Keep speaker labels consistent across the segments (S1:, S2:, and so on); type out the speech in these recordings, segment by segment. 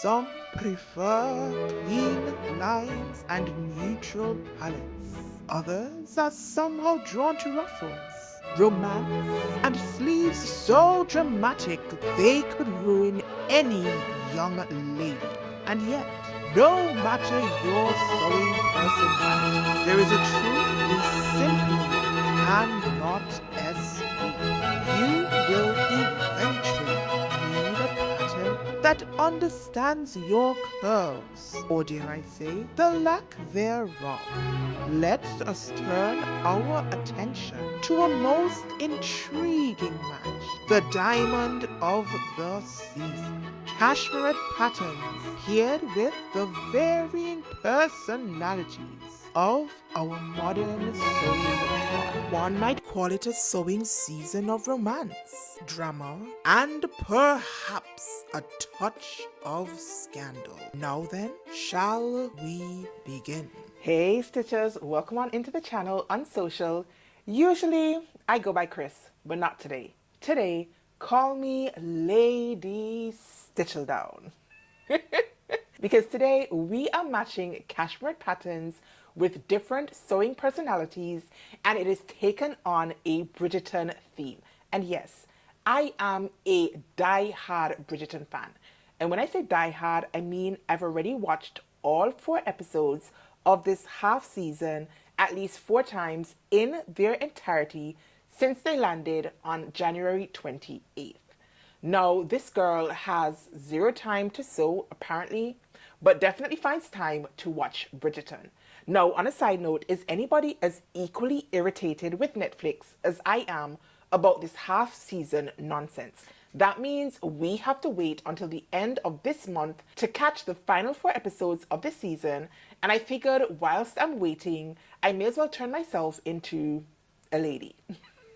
S1: Some prefer clean lines and neutral palettes. Others are somehow drawn to ruffles, romance, and sleeves so dramatic they could ruin any young lady. And yet, no matter your sewing personality, there is a truth we simply cannot escape. You will eventually need a pattern that understands your curves, or dare I say, the lack thereof. Let us turn our attention to a most intriguing match, the diamond of the season. Cashmerette patterns paired with the varying personalities of our modern sewing world. One might call it a sewing season of romance, drama, and perhaps a touch of scandal. Now then, shall we begin?
S2: Hey Stitchers, welcome on into the channel on social. Usually I go by Kris, but not today. Today, call me Lady STITCHLEDOWN. Because today we are matching Cashmerette patterns with different sewing personalities, and it is taken on a Bridgerton theme. And yes, I am a die-hard Bridgerton fan. And when I say die-hard, I mean I've already watched all 4 episodes of this half season at least 4 times in their entirety since they landed on January 28th. Now, this girl has 0 time to sew, apparently, but definitely finds time to watch Bridgerton. Now, on a side note, is anybody as equally irritated with Netflix as I am about this half season nonsense? That means we have to wait until the end of this month to catch the final 4 episodes of the season, and I figured whilst I'm waiting, I may as well turn myself into a lady.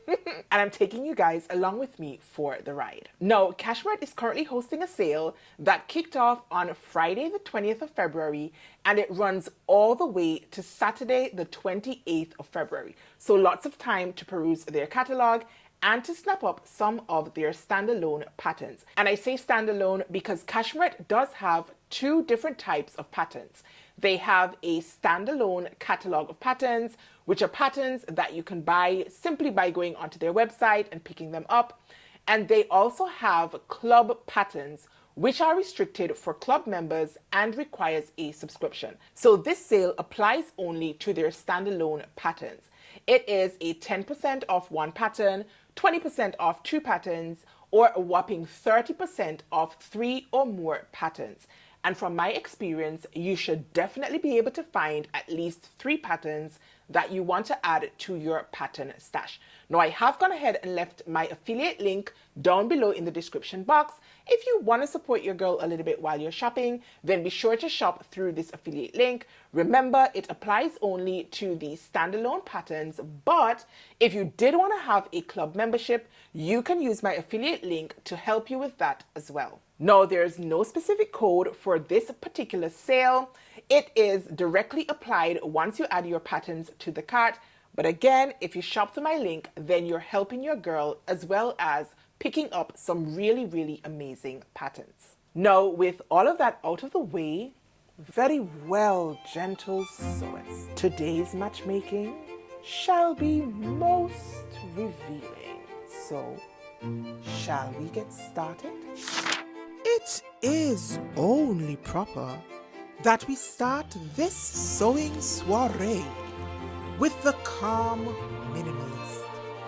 S2: And I'm taking you guys along with me for the ride. Now, Cashmerette is currently hosting a sale that kicked off on Friday the 20th of February, and it runs all the way to Saturday the 28th of February. So lots of time to peruse their catalog and to snap up some of their standalone patterns. And I say standalone because Cashmerette does have 2 different types of patterns. They have a standalone catalog of patterns, which are patterns that you can buy simply by going onto their website and picking them up. And they also have club patterns, which are restricted for club members and requires a subscription. So this sale applies only to their standalone patterns. It is a 10% off 1 pattern, 20% off 2 patterns, or a whopping 30% off 3 or more patterns. And from my experience, you should definitely be able to find at least 3 patterns that you want to add to your pattern stash. Now, I have gone ahead and left my affiliate link down below in the description box. If you want to support your girl a little bit while you're shopping, then be sure to shop through this affiliate link. Remember, it applies only to the standalone patterns, but if you did want to have a club membership, you can use my affiliate link to help you with that as well. No, there's no specific code for this particular sale. It is directly applied once you add your patterns to the cart. But again, if you shop through my link, then you're helping your girl as well as picking up some really, really amazing patterns. Now, with all of that out of the way, very well, gentle sewers, today's matchmaking shall be most revealing. So, shall we get started?
S1: It is only proper that we start this sewing soiree with the calm minimalist.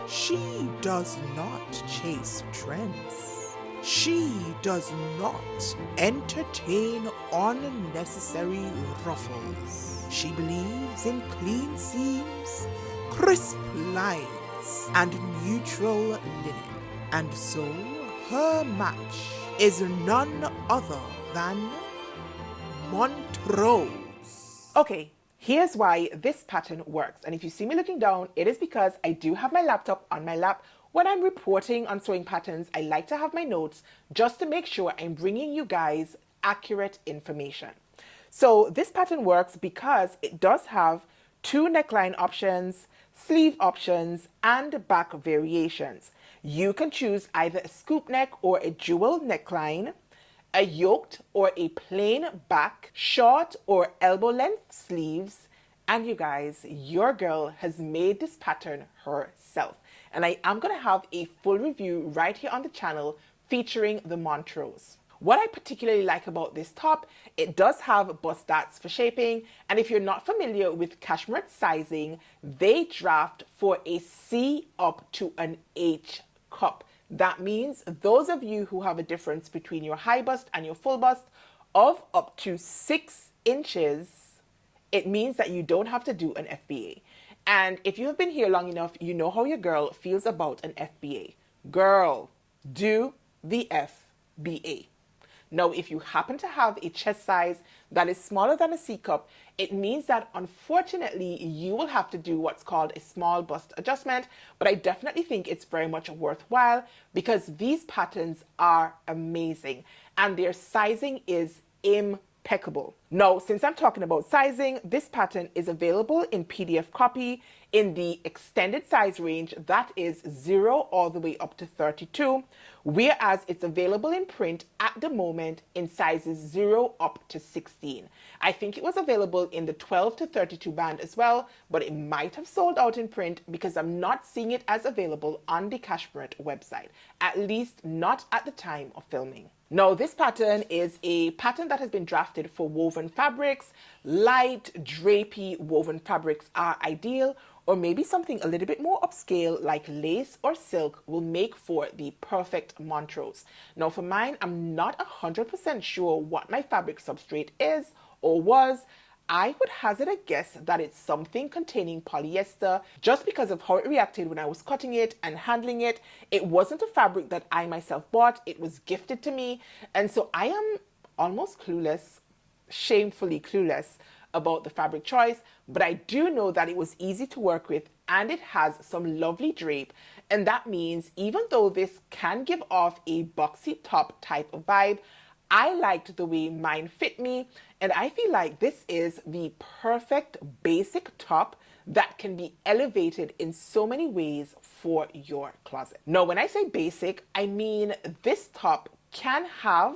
S1: She does not chase trends. She does not entertain unnecessary ruffles. She believes in clean seams, crisp lines, and neutral linen. And so her match is none other than Montrose.
S2: Okay, here's why this pattern works. And if you see me looking down, it is because I do have my laptop on my lap. When I'm reporting on sewing patterns, I like to have my notes just to make sure I'm bringing you guys accurate information. So this pattern works because it does have 2 neckline options, sleeve options, and back variations. You can choose either a scoop neck or a dual neckline, a yoked or a plain back, short or elbow length sleeves, and you guys, your girl has made this pattern herself. And I am going to have a full review right here on the channel featuring the Montrose. What I particularly like about this top, it does have bust darts for shaping, and if you're not familiar with Cashmerette sizing, they draft for a C up to an H cup. That means those of you who have a difference between your high bust and your full bust of up to 6 inches, it means that you don't have to do an FBA. And if you have been here long enough, you know how your girl feels about an FBA. Girl, do the FBA. Now, if you happen to have a chest size that is smaller than a C cup, it means that unfortunately you will have to do what's called a small bust adjustment, but I definitely think it's very much worthwhile because these patterns are amazing and their sizing is impeccable. Now, since I'm talking about sizing, this pattern is available in PDF copy in the extended size range, that is 0 all the way up to 32, whereas it's available in print at the moment in sizes 0 up to 16. I think it was available in the 12 to 32 band as well, but it might have sold out in print because I'm not seeing it as available on the Cashmerette website, at least not at the time of filming. Now, this pattern is a pattern that has been drafted for woven fabrics. Light, drapey woven fabrics are ideal, or maybe something a little bit more upscale like lace or silk will make for the perfect Montrose. Now, for mine, I'm not 100% sure what my fabric substrate is or was. I would hazard a guess that it's something containing polyester just because of how it reacted when I was cutting it and handling it. It wasn't a fabric that I myself bought. It was gifted to me. And so I am almost clueless, shamefully clueless about the fabric choice, but I do know that it was easy to work with and it has some lovely drape. And that means even though this can give off a boxy top type of vibe, I liked the way mine fit me, and I feel like this is the perfect basic top that can be elevated in so many ways for your closet. Now, when I say basic, I mean this top can have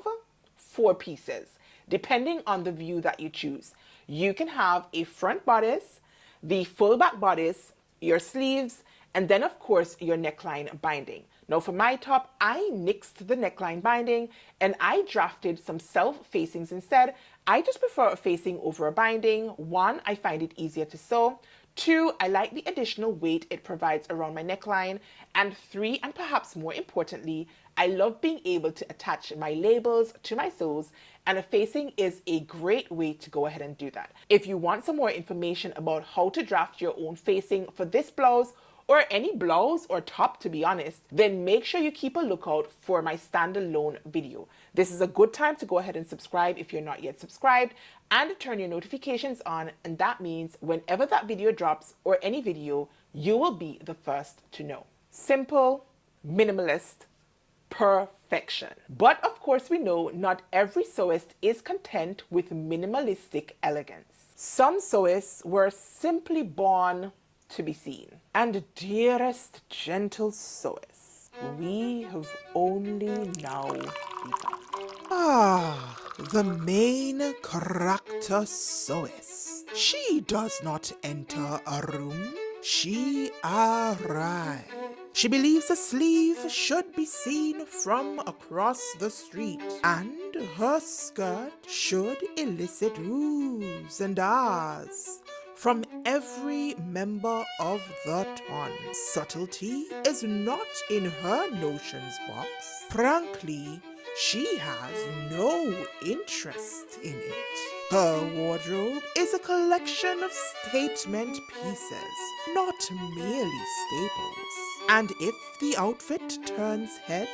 S2: 4 pieces, depending on the view that you choose. You can have a front bodice, the full back bodice, your sleeves, and then of course your neckline binding. Now for my top, I nixed the neckline binding and I drafted some self facings instead. I just prefer a facing over a binding. 1, I find it easier to sew. 2, I like the additional weight it provides around my neckline. And 3, and perhaps more importantly, I love being able to attach my labels to my sews, and a facing is a great way to go ahead and do that. If you want some more information about how to draft your own facing for this blouse, or any blouse or top to be honest, then make sure you keep a lookout for my standalone video. This is a good time to go ahead and subscribe if you're not yet subscribed, and turn your notifications on, and that means whenever that video drops or any video, you will be the first to know. Simple, minimalist, perfection. But of course we know not every sewist is content with minimalistic elegance. Some sewists were simply born to be seen. And dearest gentle sewist, we have only now begun.
S1: The main character sewist. She does not enter a room, she arrives. She believes a sleeve should be seen from across the street, and her skirt should elicit oohs and ahs from every member of the ton. Subtlety is not in her notions box. Frankly, she has no interest in it. Her wardrobe is a collection of statement pieces, not merely staples. And if the outfit turns heads,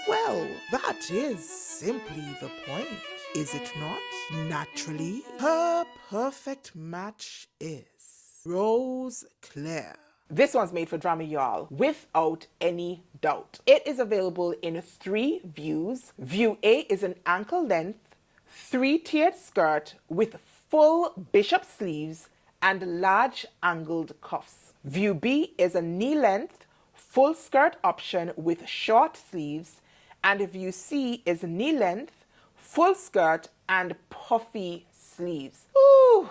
S1: well, that is simply the point, is it not? Naturally, her perfect match is Rose Claire.
S2: This one's made for drama, y'all, without any doubt. It is available in 3 views. View A is an ankle length, 3-tiered skirt with full bishop sleeves and large angled cuffs. View B is a knee length, full skirt option with short sleeves. And view C is knee length, full skirt, and puffy sleeves. Ooh,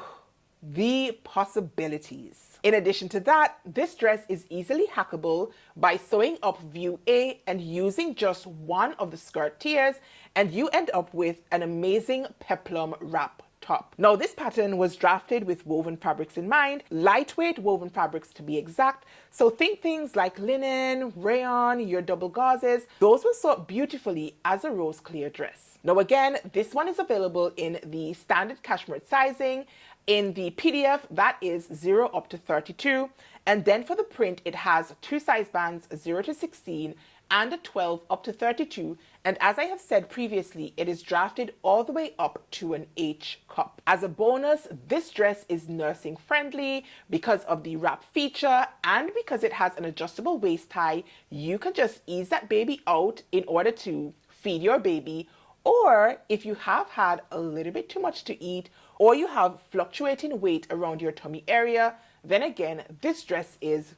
S2: the possibilities. In addition to that, this dress is easily hackable by sewing up view A and using just one of the skirt tiers, and you end up with an amazing peplum wrap top. Now, this pattern was drafted with woven fabrics in mind, lightweight woven fabrics to be exact. So think things like linen, rayon, your double gauzes. Those will sew up beautifully as a rose clear dress. Now again, this one is available in the standard cashmere sizing. In the PDF, that is 0 up to 32. And then for the print, it has two size bands, 0 to 16 and a 12 up to 32. And as I have said previously, it is drafted all the way up to an H cup. As a bonus, this dress is nursing friendly because of the wrap feature and because it has an adjustable waist tie. You can just ease that baby out in order to feed your baby, or if you have had a little bit too much to eat, or you have fluctuating weight around your tummy area, then again, this dress is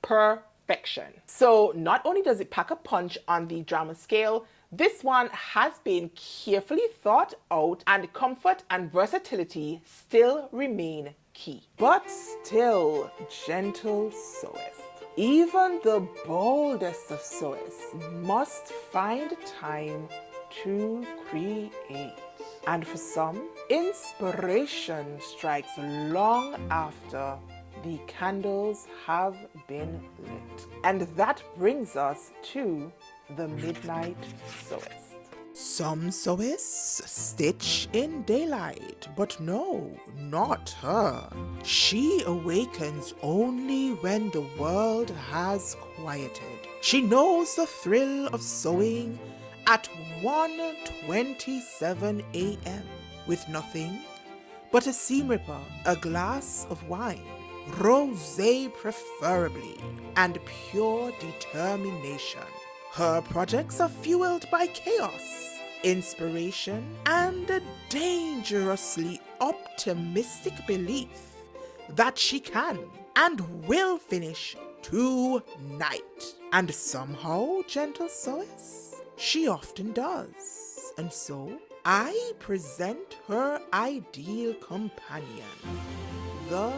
S2: perfection. So not only does it pack a punch on the drama scale, this one has been carefully thought out, and comfort and versatility still remain key. But still, gentle sewist, even the boldest of sewists must find time to create. And for some, inspiration strikes long after the candles have been lit. And that brings us to the midnight sewist.
S1: Some sewists stitch in daylight, but no, not her. She awakens only when the world has quieted. She knows the thrill of sewing at 1:27 a.m. with nothing but a seam ripper, a glass of wine, rosé preferably, and pure determination. Her projects are fueled by chaos, inspiration, and a dangerously optimistic belief that she can and will finish tonight. And somehow, gentle sewist, she often does. And so, I present her ideal companion, the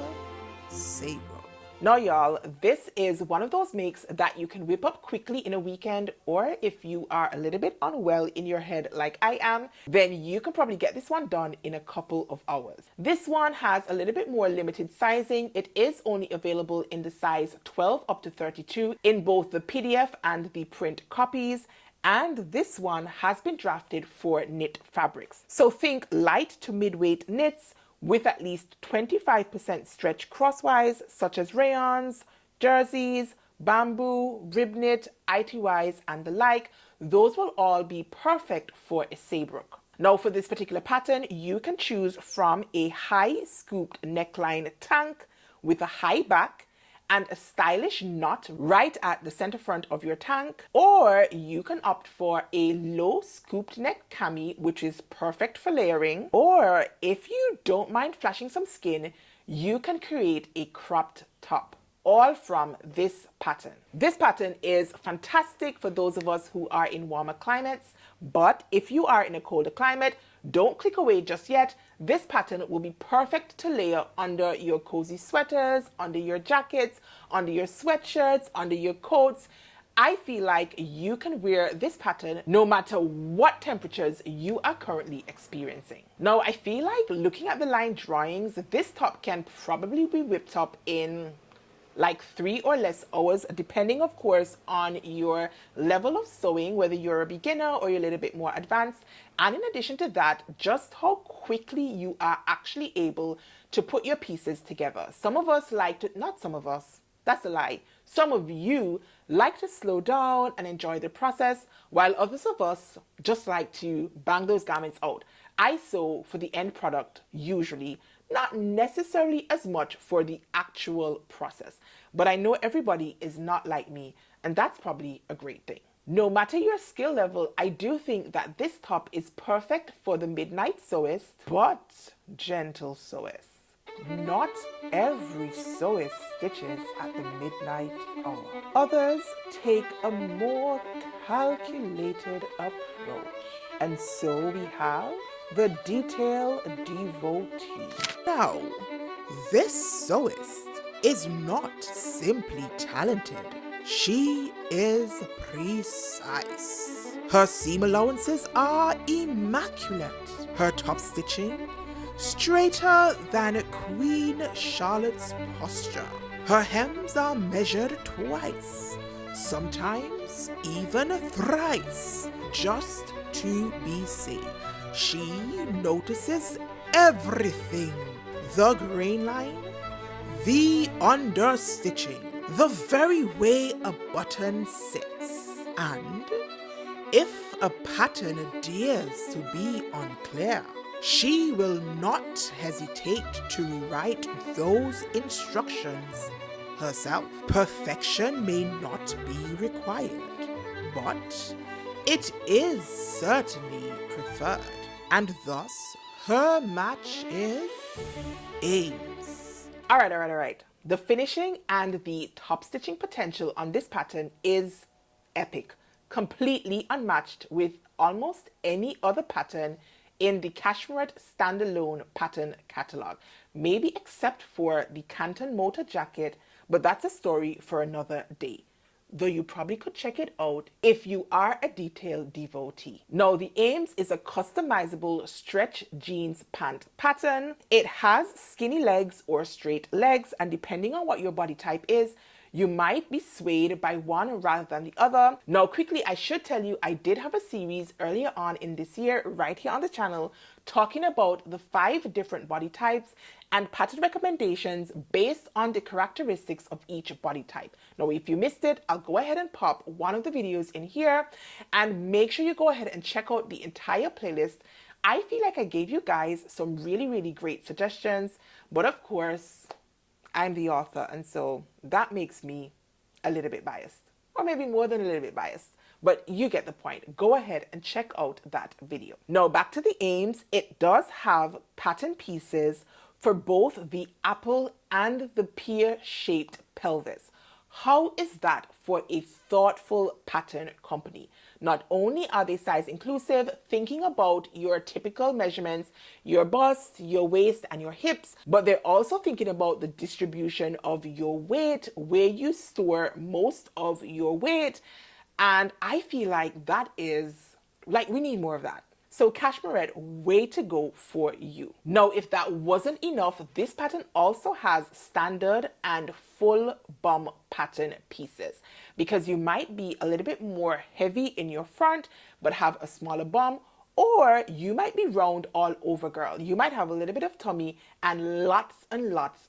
S1: Saybrook.
S2: Now y'all, this is one of those makes that you can whip up quickly in a weekend, or if you are a little bit unwell in your head like I am, then you can probably get this one done in a couple of hours. This one has a little bit more limited sizing. It is only available in the size 12 up to 32 in both the PDF and the print copies. And this one has been drafted for knit fabrics. So think light to mid-weight knits with at least 25% stretch crosswise, such as rayons, jerseys, bamboo, rib knit, ITYs, and the like. Those will all be perfect for a Saybrook. Now for this particular pattern, you can choose from a high scooped neckline tank with a high back and a stylish knot right at the center front of your tank, or you can opt for a low scooped neck cami, which is perfect for layering, or if you don't mind flashing some skin, you can create a cropped top, all from this pattern. This pattern is fantastic for those of us who are in warmer climates, but if you are in a colder climate, don't click away just yet. This pattern will be perfect to layer under your cozy sweaters, under your jackets, under your sweatshirts, under your coats. I feel like you can wear this pattern no matter what temperatures you are currently experiencing. Now, I feel like looking at the line drawings, this top can probably be whipped up in like 3 or less hours, depending of course on your level of sewing, whether you're a beginner or you're a little bit more advanced, and in addition to that, just how quickly you are actually able to put your pieces together. Some of us like to, not some of us, that's a lie, some of you like to slow down and enjoy the process, while others of us just like to bang those garments out. I sew for the end product usually, not necessarily as much for the actual process. But I know everybody is not like me, and that's probably a great thing. No matter your skill level, I do think that this top is perfect for the midnight sewist, but gentle sewist. Not every sewist stitches at the midnight hour. Others take a more calculated approach. And so we have the detail devotee.
S1: Now, this sewist is not simply talented. She is precise. Her seam allowances are immaculate. Her top stitching, straighter than Queen Charlotte's posture. Her hems are measured twice, sometimes even thrice, just to be safe. She notices everything. The grain line, the understitching, the very way a button sits, and if a pattern dares to be unclear, she will not hesitate to rewrite those instructions herself. Perfection may not be required, but it is certainly preferred, and thus her match is Ames.
S2: All right. The finishing and the top stitching potential on this pattern is epic, completely unmatched with almost any other pattern in the Cashmerette standalone pattern catalog, maybe except for the Canton motor jacket, but that's a story for another day, though you probably could check it out if you are a detail devotee. Now, the Ames is a customizable stretch jeans pant pattern. It has skinny legs or straight legs, and depending on what your body type is, you might be swayed by one rather than the other. Now, quickly, I should tell you, I did have a series earlier on in this year right here on the channel talking about the 5 different body types and pattern recommendations based on the characteristics of each body type. Now, if you missed it, I'll go ahead and pop one of the videos in here, and make sure you go ahead and check out the entire playlist. I feel like I gave you guys some really great suggestions, but of course, I'm the author, and so that makes me a little bit biased, or maybe more than a little bit biased, but you get the point. Go ahead and check out that video. Now, back to the Ames. It does have pattern pieces for both the apple and the pear-shaped pelvis. How is that for a thoughtful pattern company? Not only are they size inclusive, thinking about your typical measurements, your bust, your waist, and your hips, but they're also thinking about the distribution of your weight, where you store most of your weight. And I feel like that is, like, we need more of that. So Cashmerette, way to go for you. Now, if that wasn't enough, this pattern also has standard and full bum pattern pieces, because you might be a little bit more heavy in your front but have a smaller bum, or you might be round all over, girl. You might have a little bit of tummy and lots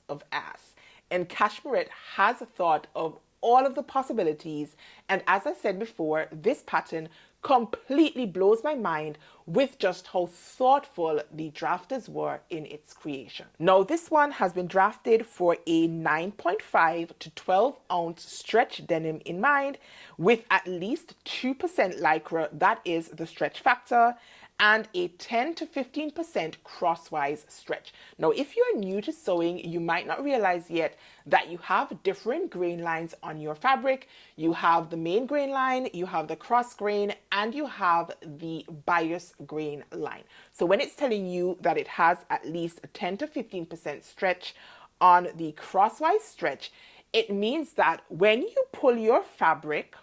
S2: of ass. And Cashmerette has thought of all of the possibilities, and as I said before, this pattern completely blows my mind with just how thoughtful the drafters were in its creation. Now, this one has been drafted for a 9.5 to 12 ounce stretch denim in mind, with at least 2% lycra, that is the stretch factor, and a 10 to 15% crosswise stretch. Now, if you're new to sewing, you might not realize yet that you have different grain lines on your fabric. You have the main grain line, you have the cross grain, and you have the bias grain line. So when it's telling you that it has at least a 10 to 15% stretch on the crosswise stretch, it means that when you pull your fabric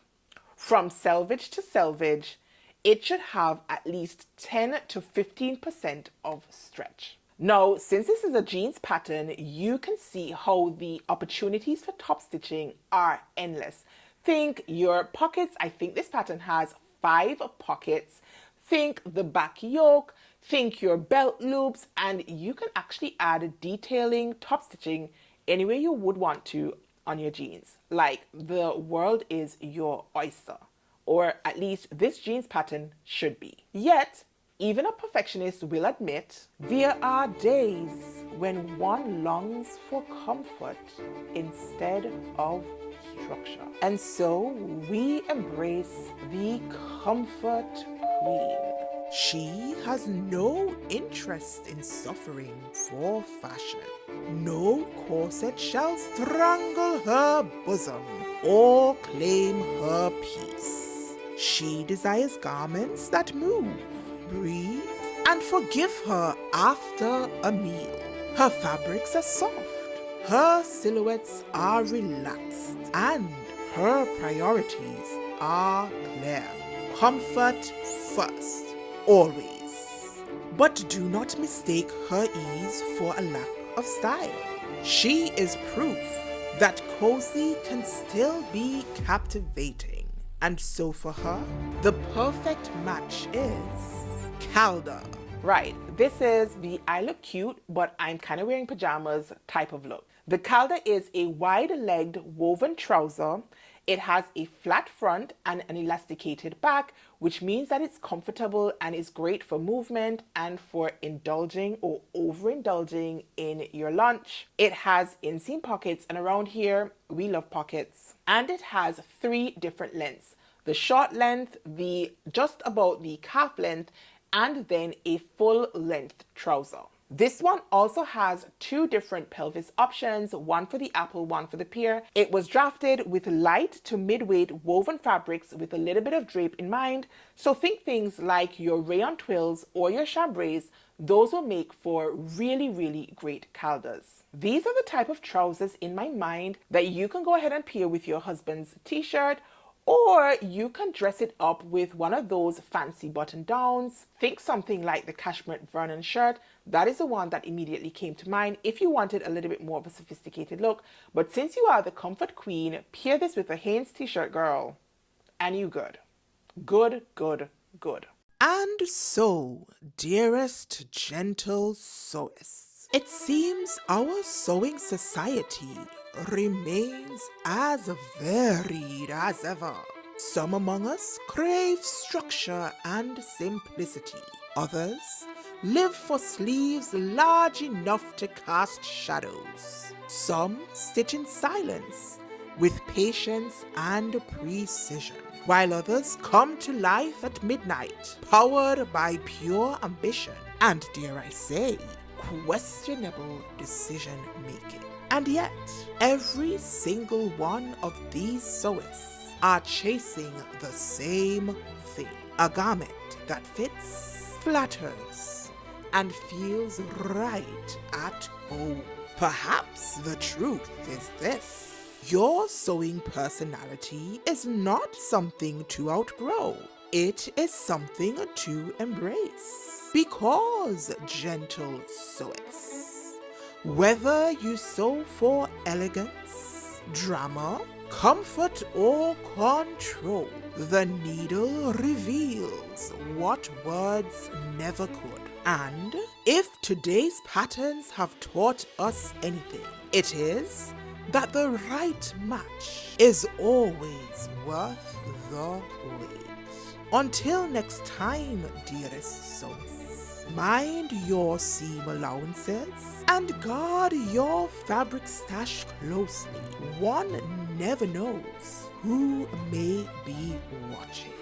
S2: from selvage to selvage, it should have at least 10 to 15% of stretch. Now, since this is a jeans pattern, you can see how the opportunities for top stitching are endless. Think your pockets. I think this pattern has 5 pockets. Think the back yoke, think your belt loops, and you can actually add detailing, top stitching anywhere you would want to on your jeans. Like, the world is your oyster. Or at least this jeans pattern should be. Yet, even a perfectionist will admit, there are days when one longs for comfort instead of structure. And so we embrace the comfort queen.
S1: She has no interest in suffering for fashion. No corset shall strangle her bosom or claim her peace. She desires garments that move, breathe, and forgive her after a meal. Her fabrics are soft, her silhouettes are relaxed, and her priorities are clear. Comfort first, always. But do not mistake her ease for a lack of style. She is proof that cozy can still be captivating. And so for her, the perfect match is Calder.
S2: Right, this is the I look cute, but I'm kind of wearing pajamas type of look. The Calder is a wide-legged woven trouser. It has a flat front and an elasticated back, which means that it's comfortable and is great for movement and for indulging or overindulging in your lunch. It has inseam pockets, and around here, we love pockets. And it has 3 different lengths: the short length, the just about the calf length, and then a full length trouser. This one also has 2 different pelvis options, one for the apple, one for the pear. It was drafted with light to mid-weight woven fabrics with a little bit of drape in mind. So think things like your rayon twills or your chambray. Those will make for really, really great calders. These are the type of trousers in my mind that you can go ahead and pair with your husband's t-shirt, or you can dress it up with one of those fancy button downs. Think something like the Cashmerette Vernon shirt. That is the one that immediately came to mind if you wanted a little bit more of a sophisticated look. But since you are the comfort queen, pair this with a Heyyyy t-shirt, girl, and you good. Good, good, good.
S1: And so, dearest gentle sewists, it seems our sewing society remains as varied as ever. Some among us crave structure and simplicity. Others live for sleeves large enough to cast shadows. Some stitch in silence with patience and precision, while others come to life at midnight, powered by pure ambition and, dare I say, questionable decision making. And yet, every single one of these sewists are chasing the same thing: a garment that fits, flatters, and feels right at home. Perhaps the truth is this: your sewing personality is not something to outgrow. It is something to embrace. Because, gentle sewists, whether you sew for elegance, drama, comfort, or control, the needle reveals what words never could. And if today's patterns have taught us anything, it is that the right match is always worth the wait. Until next time, dearest sewists, mind your seam allowances and guard your fabric stash closely. One never knows who may be watching.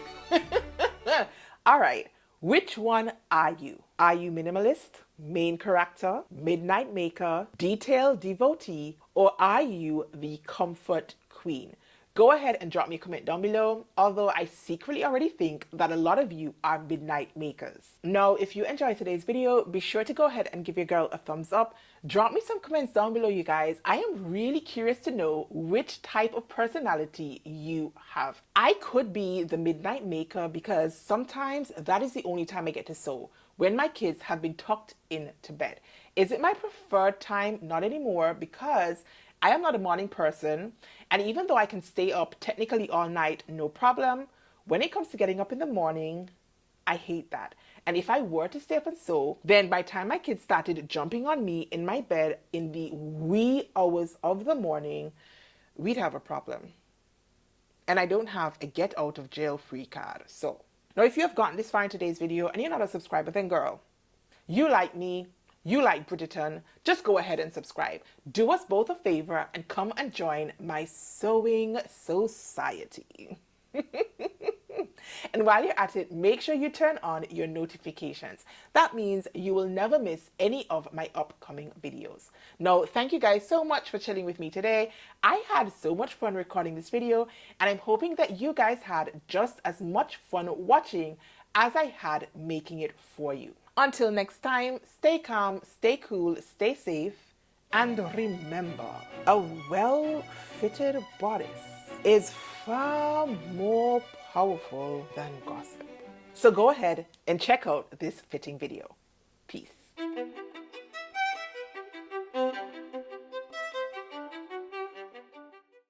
S2: All right, which one are you? Are you minimalist, main character, midnight maker, detail devotee, or are you the comfort queen? Go ahead and drop me a comment down below, although I secretly already think that a lot of you are midnight makers. Now, if you enjoyed today's video, be sure to go ahead and give your girl a thumbs up. Drop me some comments down below, you guys. I am really curious to know which type of personality you have. I could be the midnight maker because sometimes that is the only time I get to sew, when my kids have been tucked into bed. Is it my preferred time? Not anymore, because I am not a morning person, and even though I can stay up technically all night, no problem, when it comes to getting up in the morning, I hate that. And if I were to stay up and sew, then by the time my kids started jumping on me in my bed in the wee hours of the morning, we'd have a problem. And I don't have a get out of jail free card. So now, if you have gotten this far in today's video and you're not a subscriber, then girl, you like me, you like Bridgerton, just go ahead and subscribe. Do us both a favor and come and join my sewing society. And while you're at it, make sure you turn on your notifications. That means you will never miss any of my upcoming videos. Now, thank you guys so much for chilling with me today. I had so much fun recording this video, and I'm hoping that you guys had just as much fun watching as I had making it for you. Until next time, stay calm, stay cool, stay safe, and remember, a well-fitted bodice is far more powerful than gossip. So go ahead and check out this fitting video. Peace.